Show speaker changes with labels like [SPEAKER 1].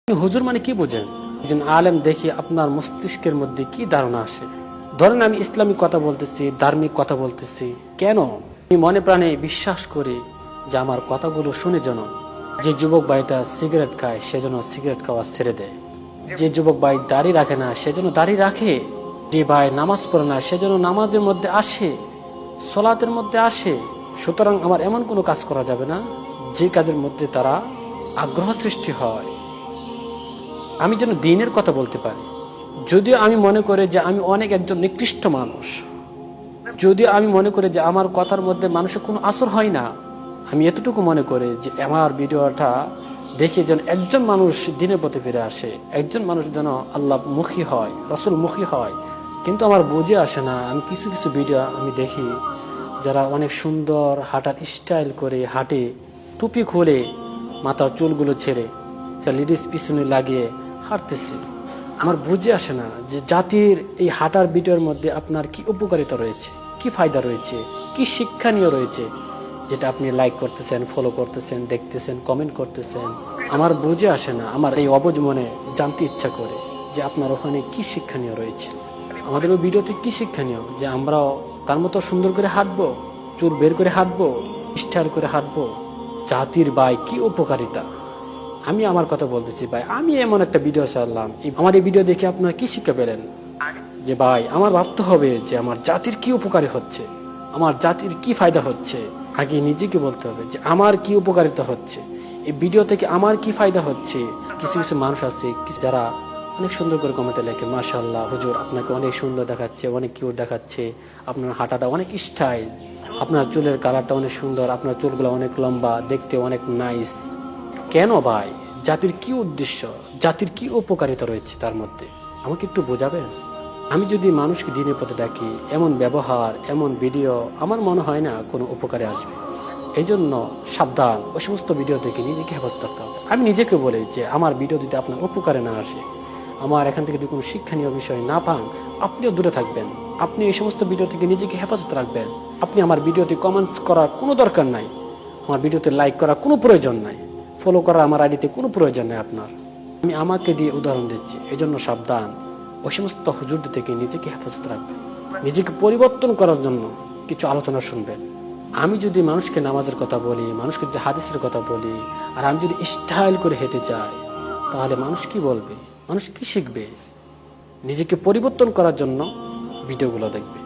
[SPEAKER 1] হুজুর মানে কি বোঝেন? একজন আলেম দেখি আপনার মস্তিষ্কের মধ্যে কি ধারণা আসে? ধরেন আমি ইসলামিক কথা বলতেছি, ধার্মিক কথা বলতেছি, কেন আমি মনে প্রাণে বিশ্বাস করি যে আমার কথাগুলো শুনে যেন যে যুবক ভাইটা সিগারেট খায় সে যেন সিগারেট খাওয়া ছেড়ে দেয়, যে যুবক ভাই দাড়ি রাখে না সে যেন দাড়ি রাখে, যে ভাই নামাজ পড়ে না সে যেন নামাজের মধ্যে আসে, সলাতের মধ্যে আসে। সুতরাং আমার এমন কোনো কাজ করা যাবে না যে কাজের মধ্যে তারা আগ্রহ সৃষ্টি হয়। আমি যেন দিনের কথা বলতে পারি। যদিও আমি মনে করি যে আমি অনেক একজন নিকৃষ্ট মানুষ, যদিও আমি মনে করি যে আমার কথার মধ্যে মানুষের কোনো আসর হয় না, আমি এতটুকু মনে করি যে আমার ভিডিওটা দেখে যেন একজন মানুষ দিনের পথে ফিরে আসে, একজন মানুষ যেন আল্লাহ মুখী হয়, রসুল মুখী হয়। কিন্তু আমার বুঝে আসে না, আমি কিছু কিছু ভিডিও আমি দেখি যারা অনেক সুন্দর হাঁটার স্টাইল করে হাঁটে, টুপি খুলে মাথার চুলগুলো ছেড়ে লেডিস পিছনে লাগিয়ে হাঁটতেছে। আমার বুঝে আসে না যে জাতির এই হাঁটার ভিডিওর মধ্যে আপনার কি উপকারিতা রয়েছে, কি ফায়দা রয়েছে, কি শিক্ষণীয় রয়েছে, যেটা আপনি লাইক করতেছেন, ফলো করতেছেন, দেখতেছেন, কমেন্ট করতেছেন। আমার বুঝে আসে না, আমার এই অবুঝ মনে জানতে ইচ্ছা করে যে আপনার ওখানে কি শিক্ষণীয় রয়েছে, আমাদের ওই ভিডিওতে কি শিক্ষণীয়, যে আমরাও তার মতো সুন্দর করে হাঁটবো, চুল বের করে হাঁটবো, স্টাইল করে হাঁটবো। জাতির ভাই কি উপকারিতা? আমি আমার কথা বলতেছি ভাই, আমি এমন একটা ভিডিও ছাড়লাম, আমার এই ভিডিও দেখে আপনারা কি শিক্ষা পেলেন? যে ভাই আমার ভাবতে হবে যে আমার জাতির কি উপকারী হচ্ছে, আমার জাতির কি ফায়দা হচ্ছে। আগে নিজেকে বলতে হবে যে আমার কি উপকারিতা হচ্ছে, এই ভিডিও থেকে আমার কি ফায়দা হচ্ছে। কিছু কিছু মানুষ আছে যারা অনেক সুন্দর করে কমেন্টে লেখে, মাশাআল্লাহ হুজুর আপনাকে অনেক সুন্দর দেখাচ্ছে, অনেক কিউট দেখাচ্ছে, আপনার হাঁটাটা অনেক স্টাইল, আপনার চুলের কালারটা অনেক সুন্দর, আপনার চুলগুলো অনেক লম্বা, দেখতে অনেক নাইস। কেন ভাই? জাতির কি উদ্দেশ্য, জাতির কি উপকারিতা রয়েছে তার মধ্যে, আমাকে একটু বোঝাবেন? আমি যদি মানুষকে দিনের পথে ডাকি, এমন ব্যবহার, এমন ভিডিও আমার মনে হয় না কোনো উপকারে আসবে। এই জন্য সাবধান, ওই সমস্ত ভিডিও থেকে নিজেকে হেফাজত রাখতে হবে। আমি নিজেকে বলি যে আমার ভিডিও যদি আপনার উপকারে না আসে, আমার এখান থেকে যদি কোনো শিক্ষণীয় বিষয় না পান, আপনিও দূরে থাকবেন। আপনি এই সমস্ত ভিডিও থেকে নিজেকে হেফাজত রাখবেন। আপনি আমার ভিডিওতে কমেন্টস করার কোনো দরকার নাই, আমার ভিডিওতে লাইক করার কোনো প্রয়োজন নাই, ফলো করা আমার আইডিতে কোনো প্রয়োজন নেই আপনার। আমি আমাকে দিয়ে উদাহরণ দিচ্ছি, এই জন্য সাবধান, ওই সমস্ত হুজুরদের থেকে নিজেকে হেফাজত রাখবেন। নিজেকে পরিবর্তন করার জন্য কিছু আলোচনা শুনবেন। আমি যদি মানুষকে নামাজের কথা বলি, মানুষকে যদি হাদিসের কথা বলি, আর আমি যদি স্টাইল করে হেঁটে যাই, তাহলে মানুষ কি বলবে, মানুষ কি শিখবে? নিজেকে পরিবর্তন করার জন্য ভিডিওগুলো দেখবে।